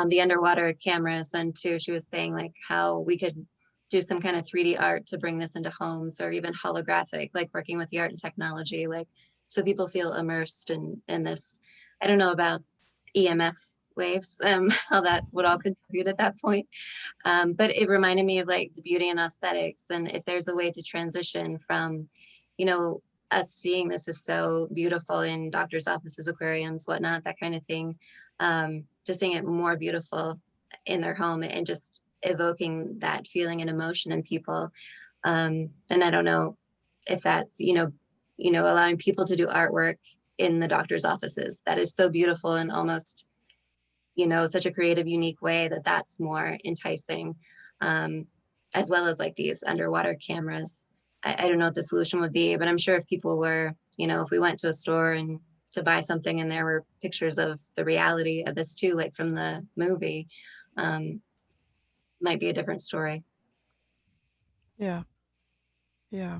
the underwater cameras. And too, she was saying like how we could do some kind of 3D art to bring this into homes, or even holographic, like working with the art and technology, like so people feel immersed in this. I don't know about EMF waves, how that would all contribute at that point. But it reminded me of like the beauty and aesthetics. And if there's a way to transition from, us seeing this is so beautiful in doctors' offices, aquariums, whatnot, that kind of thing, just seeing it more beautiful in their home and just evoking that feeling and emotion in people. And I don't know if that's, allowing people to do artwork in the doctor's offices. That is so beautiful and almost, such a creative, unique way that's more enticing, as well as like these underwater cameras. I don't know what the solution would be, but I'm sure if people were, if we went to a store and to buy something and there were pictures of the reality of this too, like from the movie, might be a different story. Yeah. Yeah.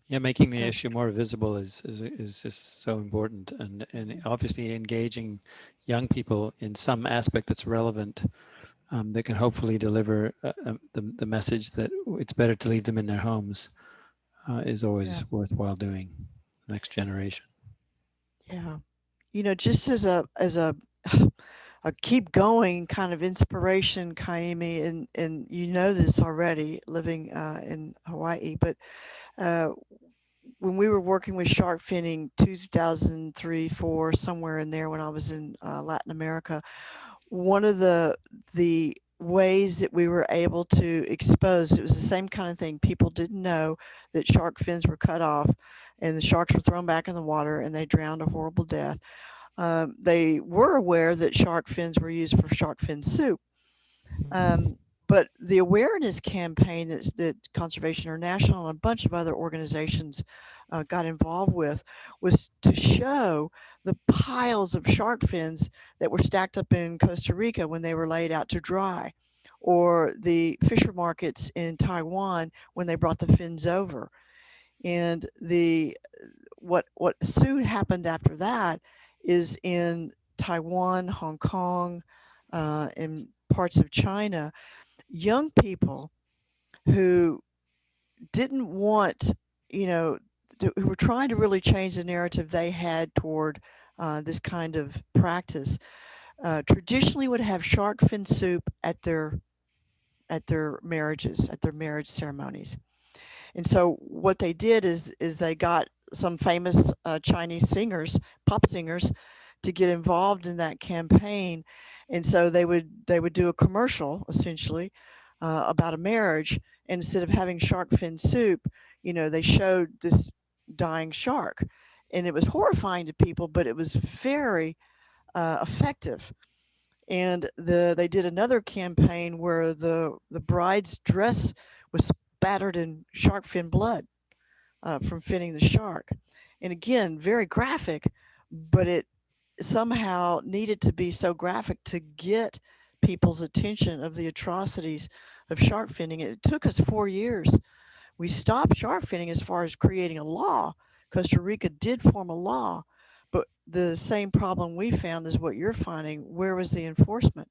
Yeah, making the issue more visible is just so important, and obviously engaging young people in some aspect that's relevant, that can hopefully deliver the message that it's better to leave them in their homes, is always worthwhile doing. Next generation. Yeah. just as a keep going kind of inspiration, Kaimi, and you know this already, living in Hawaii, but when we were working with shark finning 2003, 4, somewhere in there when I was in Latin America, one of the ways that we were able to expose, it was the same kind of thing. People didn't know that shark fins were cut off and the sharks were thrown back in the water and they drowned a horrible death. They were aware that shark fins were used for shark fin soup. But the awareness campaign that Conservation International and a bunch of other organizations got involved with was to show the piles of shark fins that were stacked up in Costa Rica when they were laid out to dry, or the fisher markets in Taiwan when they brought the fins over. And what soon happened after that is in Taiwan, Hong Kong, and parts of China, young people who didn't want, who were trying to really change the narrative they had toward this kind of practice, traditionally would have shark fin soup at their marriages, at their marriage ceremonies. And so what they did is they got some famous Chinese singers, pop singers, to get involved in that campaign. And so they would do a commercial essentially about a marriage. And instead of having shark fin soup, they showed this dying shark, and it was horrifying to people, but it was very effective. And they did another campaign where the bride's dress was spattered in shark fin blood from finning the shark. And again, very graphic, but it somehow needed to be so graphic to get people's attention of the atrocities of shark finning. It took us 4 years. We stopped shark finning as far as creating a law. Costa Rica did form a law, but the same problem we found is what you're finding. Where was the enforcement?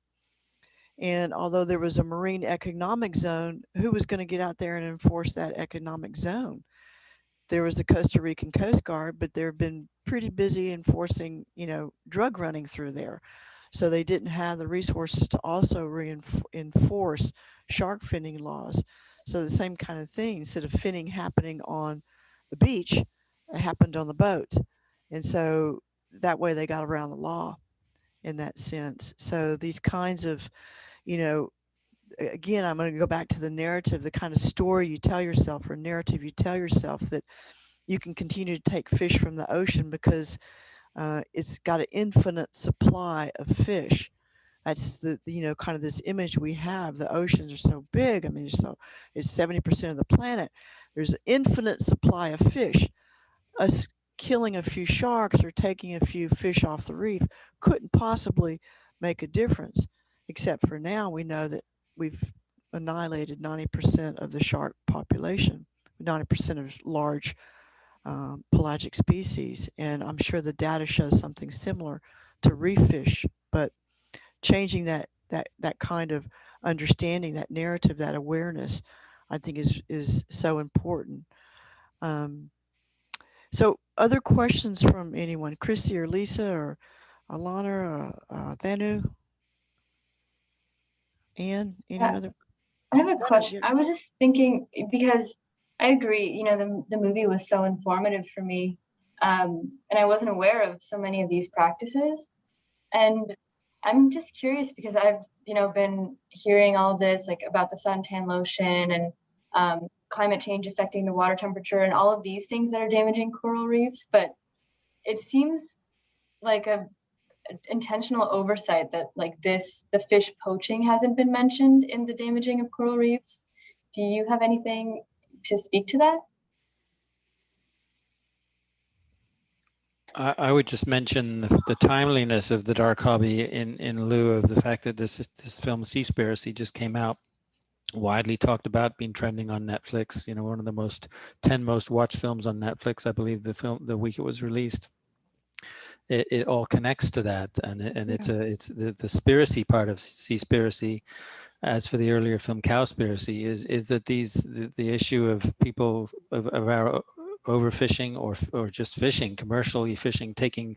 And although there was a marine economic zone, who was going to get out there and enforce that economic zone? There was the Costa Rican Coast Guard, but they've been pretty busy enforcing, drug running through there. So they didn't have the resources to also enforce shark finning laws. So the same kind of thing, instead of finning happening on the beach, it happened on the boat. And so that way they got around the law in that sense. So these kinds of, again, I'm going to go back to the narrative, the kind of story you tell yourself or narrative you tell yourself, that you can continue to take fish from the ocean because it's got an infinite supply of fish. That's the kind of this image we have. The oceans are so big. I mean, it's 70% of the planet. There's an infinite supply of fish. Us killing a few sharks or taking a few fish off the reef couldn't possibly make a difference, except for now we know that we've annihilated 90% of the shark population, 90% of large pelagic species. And I'm sure the data shows something similar to reef fish, but changing that kind of understanding, that narrative, that awareness, I think is so important. So other questions from anyone, Christy or Lisa or Alana or Thanu? Anne, any other? I have a question. I was just thinking, because I agree, the movie was so informative for me. And I wasn't aware of so many of these practices. And I'm just curious because I've, been hearing all this, like about the suntan lotion and climate change affecting the water temperature and all of these things that are damaging coral reefs. But it seems like a intentional oversight that the fish poaching hasn't been mentioned in the damaging of coral reefs. Do you have anything to speak to that? I would just mention the timeliness of the dark hobby in lieu of the fact that this film Seaspiracy just came out, widely talked about, been trending on Netflix, one of the 10 most watched films on Netflix, I believe, the week it was released. It all connects to that, and it's the spiracy part of Seaspiracy. As for the earlier film Cowspiracy, is that the issue of people of our overfishing or just fishing, commercially fishing, taking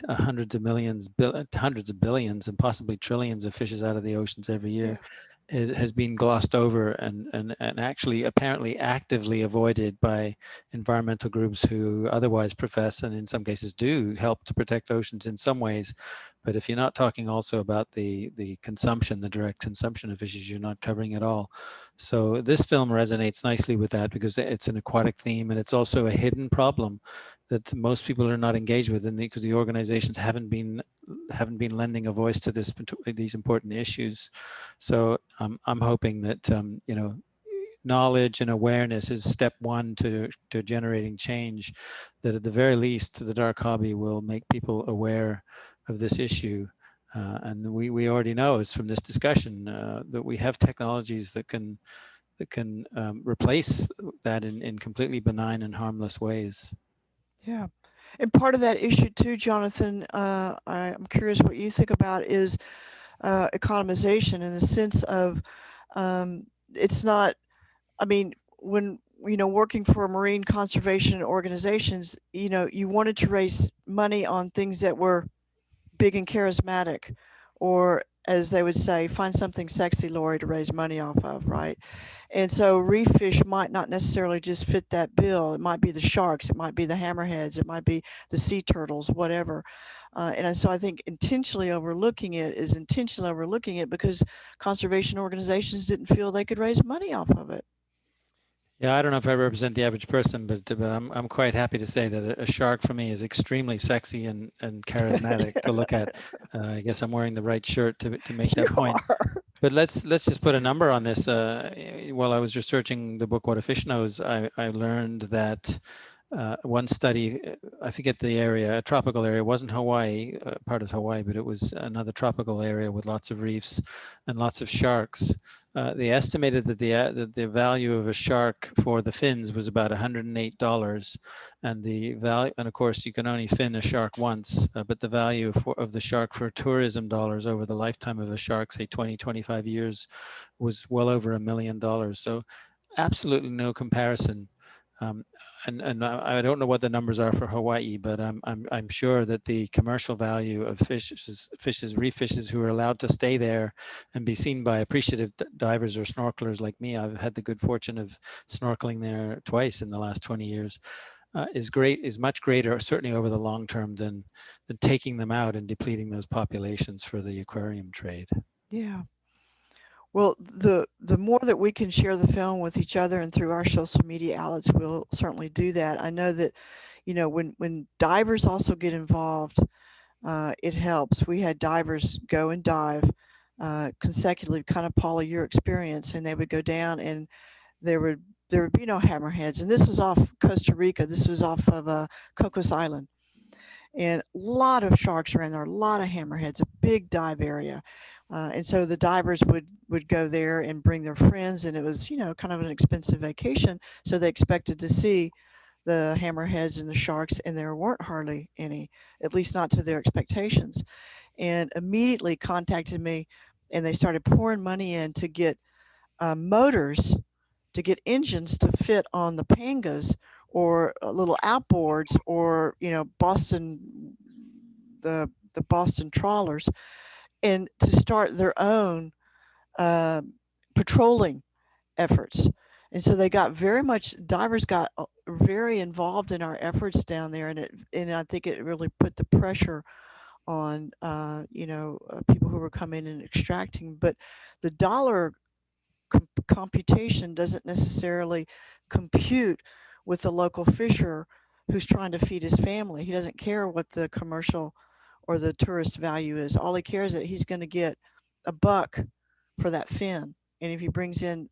hundreds of millions, hundreds of billions, and possibly trillions of fishes out of the oceans every year, has been glossed over and actually apparently actively avoided by environmental groups who otherwise profess and in some cases do help to protect oceans in some ways. But if you're not talking also about the consumption, the direct consumption of fishes, you're not covering it all. So this film resonates nicely with that because it's an aquatic theme, and it's also a hidden problem that most people are not engaged with, and because the organizations haven't been lending a voice to these important issues. So I'm hoping that you know, knowledge and awareness is step one to generating change. That at the very least, the dark hobby will make people aware of this issue. And we already know is from this discussion that we have technologies that can replace that in completely benign and harmless ways. Yeah. And part of that issue too, Jonathan, I'm curious what you think about is economization in the sense of it's not, I mean, when, you know, working for marine conservation organizations, you know, you wanted to raise money on things that were big and charismatic, or as they would say, find something sexy, Lori, to raise money off of, right? And so reef fish might not necessarily just fit that bill. It might be the sharks, it might be the hammerheads, it might be the sea turtles, whatever. And so I think intentionally overlooking it is intentionally overlooking it because conservation organizations didn't feel they could raise money off of it. Yeah, I don't know if I represent the average person, but I'm quite happy to say that a shark for me is extremely sexy and charismatic to look at. I guess I'm wearing the right shirt to make that point. But let's just put a number on this. While I was researching the book What a Fish Knows, I learned that one study, I forget the area, a tropical area, wasn't Hawaii, part of Hawaii, but it was another tropical area with lots of reefs and lots of sharks. They estimated that the value of a shark for the fins was about $108, and the value, and of course you can only fin a shark once, but the value of the shark for tourism dollars over the lifetime of a shark, say 20, 25 years, was well over $1 million. So absolutely no comparison. And I don't know what the numbers are for Hawaii, but I'm sure that the commercial value of reef fishes who are allowed to stay there and be seen by appreciative divers or snorkelers like me, I've had the good fortune of snorkeling there twice in the last 20 years, is much greater, certainly over the long term, than taking them out and depleting those populations for the aquarium trade. Yeah. Well, the more that we can share the film with each other and through our social media outlets, we'll certainly do that. I know that, you know, when divers also get involved, it helps. We had divers go and dive consecutively, kind of, Paula, your experience, and they would go down and there would be no hammerheads. And this was off Costa Rica. This was off of Cocos Island. And a lot of sharks are in there, a lot of hammerheads, a big dive area. And so the divers would go there and bring their friends, and it was, you know, kind of an expensive vacation. So they expected to see the hammerheads and the sharks, and there weren't hardly any, at least not to their expectations. And immediately contacted me, and they started pouring money in to get motors, to get engines to fit on the pangas or little outboards, or, you know, the Boston trawlers, and to start their own patrolling efforts. And so they got divers got very involved in our efforts down there, and I think it really put the pressure on you know, people who were coming and extracting. But the dollar computation doesn't necessarily compute with the local fisher who's trying to feed his family. He doesn't care what the commercial or the tourist value is. All he cares is that he's going to get $1 for that fin. And if he brings in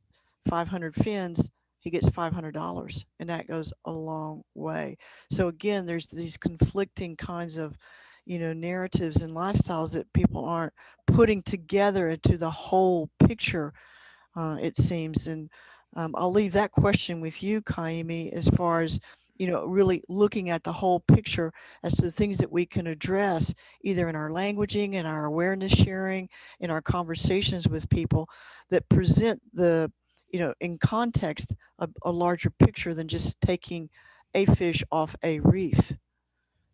500 fins, he gets $500, and that goes a long way. So again, there's these conflicting kinds of, you know, narratives and lifestyles that people aren't putting together into the whole picture, it seems. And I'll leave that question with you, Kaimi, as far as, you know, really looking at the whole picture as to the things that we can address either in our languaging, in our awareness sharing, in our conversations with people that present the, you know, in context, a larger picture than just taking a fish off a reef,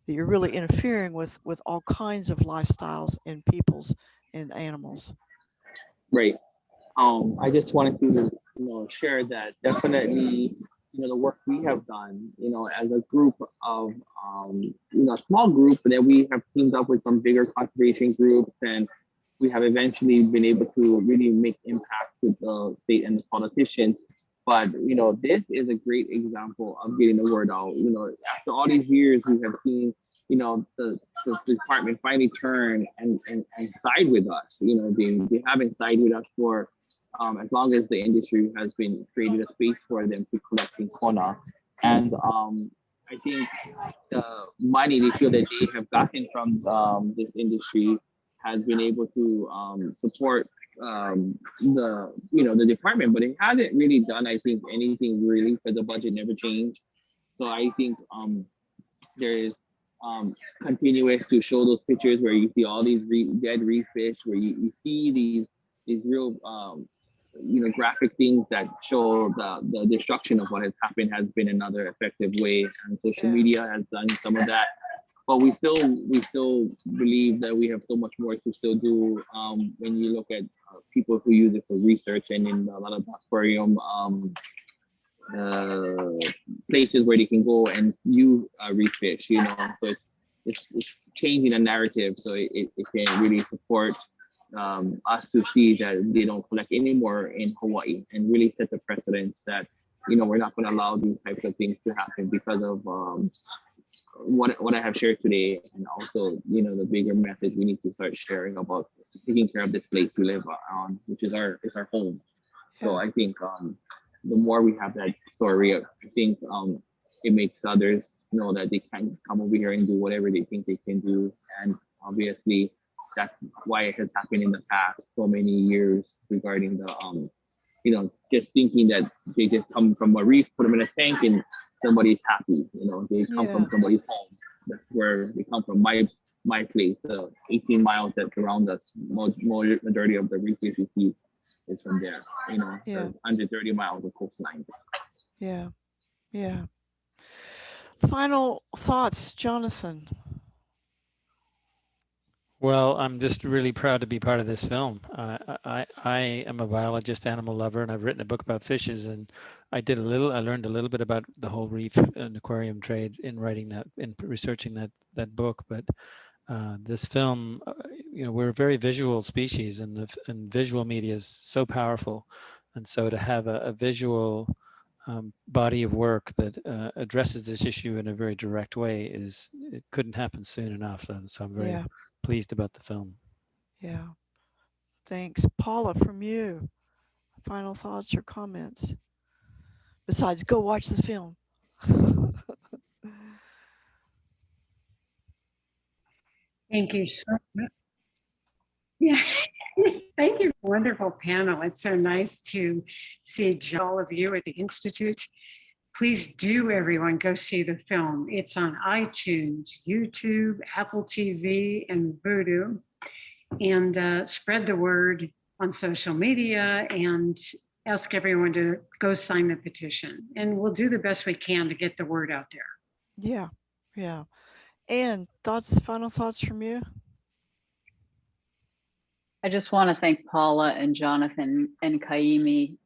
that you're really interfering with all kinds of lifestyles and peoples and animals. Right. I just wanted to, share that definitely, the work we have done, as a group of, a small group, but then we have teamed up with some bigger conservation groups, and we have eventually been able to really make impact with the state and the politicians. But, this is a great example of getting the word out. After all these years, we have seen, the department finally turn and side with us. They haven't sided with us for as long as the industry has been created a space for them to collect in fauna. And I think the money they feel that they have gotten from this industry has been able to support the department, but it hasn't really done, I think, anything really, because the budget never changed. So I think there is continuous to show those pictures where you see all these dead reef fish, where you see these real graphic things that show the destruction of what has happened, has been another effective way, and social media has done some of that. But we still believe that we have so much more to still do. When you look at people who use it for research, and in a lot of aquarium places where they can go and view reef fish, so it's changing the narrative, so it can really support us to see that they don't collect anymore in Hawaii, and really set the precedence that we're not going to allow these types of things to happen because of what I have shared today, and also the bigger message we need to start sharing about taking care of this place we live on, which is our home. So I think the more we have that story, I think it makes others know that they can come over here and do whatever they think they can do. And obviously that's why it has happened in the past so many years, regarding the just thinking that they just come from a reef, put them in a tank, and somebody's happy. They come from somebody's home. That's where they come from. My place, the 18 miles that surround us, majority of the reef fish we see is from there. The 130 miles of coastline. Yeah. Final thoughts, Jonathan? Well, I'm just really proud to be part of this film. I am a biologist, animal lover, and I've written a book about fishes. And I learned a little bit about the whole reef and aquarium trade in writing that, in researching that book. But this film, we're a very visual species, and visual media is so powerful. And so to have a visual body of work that addresses this issue in a very direct way, it couldn't happen soon enough. And so I'm very pleased about the film. Yeah, thanks. Paula, from you, final thoughts or comments besides go watch the film? Thank you so much. Yeah. Thank you. Wonderful panel. It's so nice to see all of you at the Institute. Please do, everyone, go see the film. It's on iTunes, YouTube, Apple TV, and Vudu. And spread the word on social media, and ask everyone to go sign the petition. And we'll do the best we can to get the word out there. Yeah. And final thoughts from you? I just want to thank Paula and Jonathan and Kaimi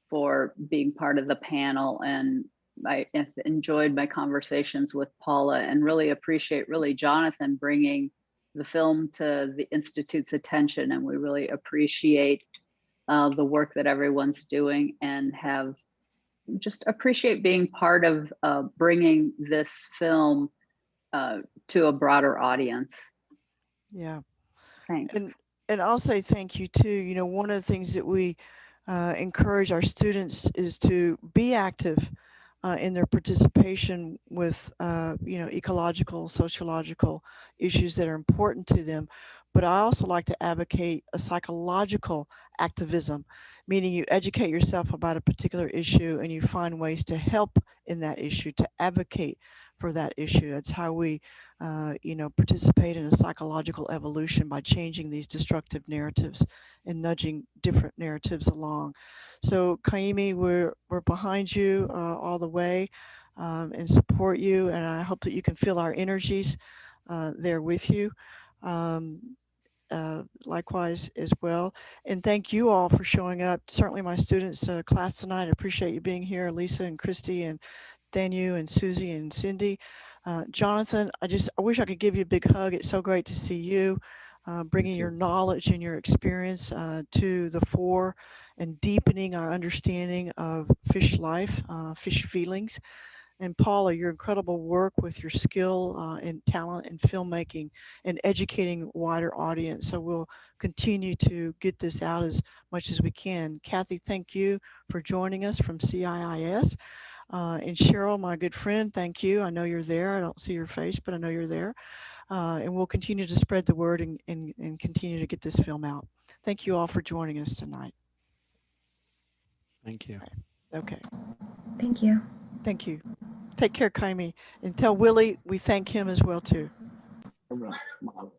for being part of the panel. And I enjoyed my conversations with Paula, and really appreciate Jonathan bringing the film to the Institute's attention. And we really appreciate the work that everyone's doing, and just appreciate being part of bringing this film to a broader audience. Yeah. Thanks. And I'll say thank you too. One of the things that we encourage our students is to be active in their participation with, ecological, sociological issues that are important to them. But I also like to advocate a psychological activism, meaning you educate yourself about a particular issue and you find ways to help in that issue, to advocate for that issue. That's how we, participate in a psychological evolution, by changing these destructive narratives and nudging different narratives along. So Kaimi, we're behind you all the way. and support you. And I hope that you can feel our energies there with you. Likewise as well. And thank you all for showing up. Certainly my students class tonight, I appreciate you being here, Lisa and Christy and Thanu and Susie and Cindy. Jonathan, I wish I could give you a big hug. It's so great to see you bringing your knowledge and your experience to the fore and deepening our understanding of fish life, fish feelings. And Paula, your incredible work with your skill and talent in filmmaking and educating wider audience. So we'll continue to get this out as much as we can. Kathy, thank you for joining us from CIIS. And Cheryl, my good friend, thank you. I know you're there. I don't see your face, but I know you're there. And we'll continue to spread the word and continue to get this film out. Thank you all for joining us tonight. Thank you. Okay. Thank you. Thank you. Take care, Kaimi. And tell Willie we thank him as well, too. Wow.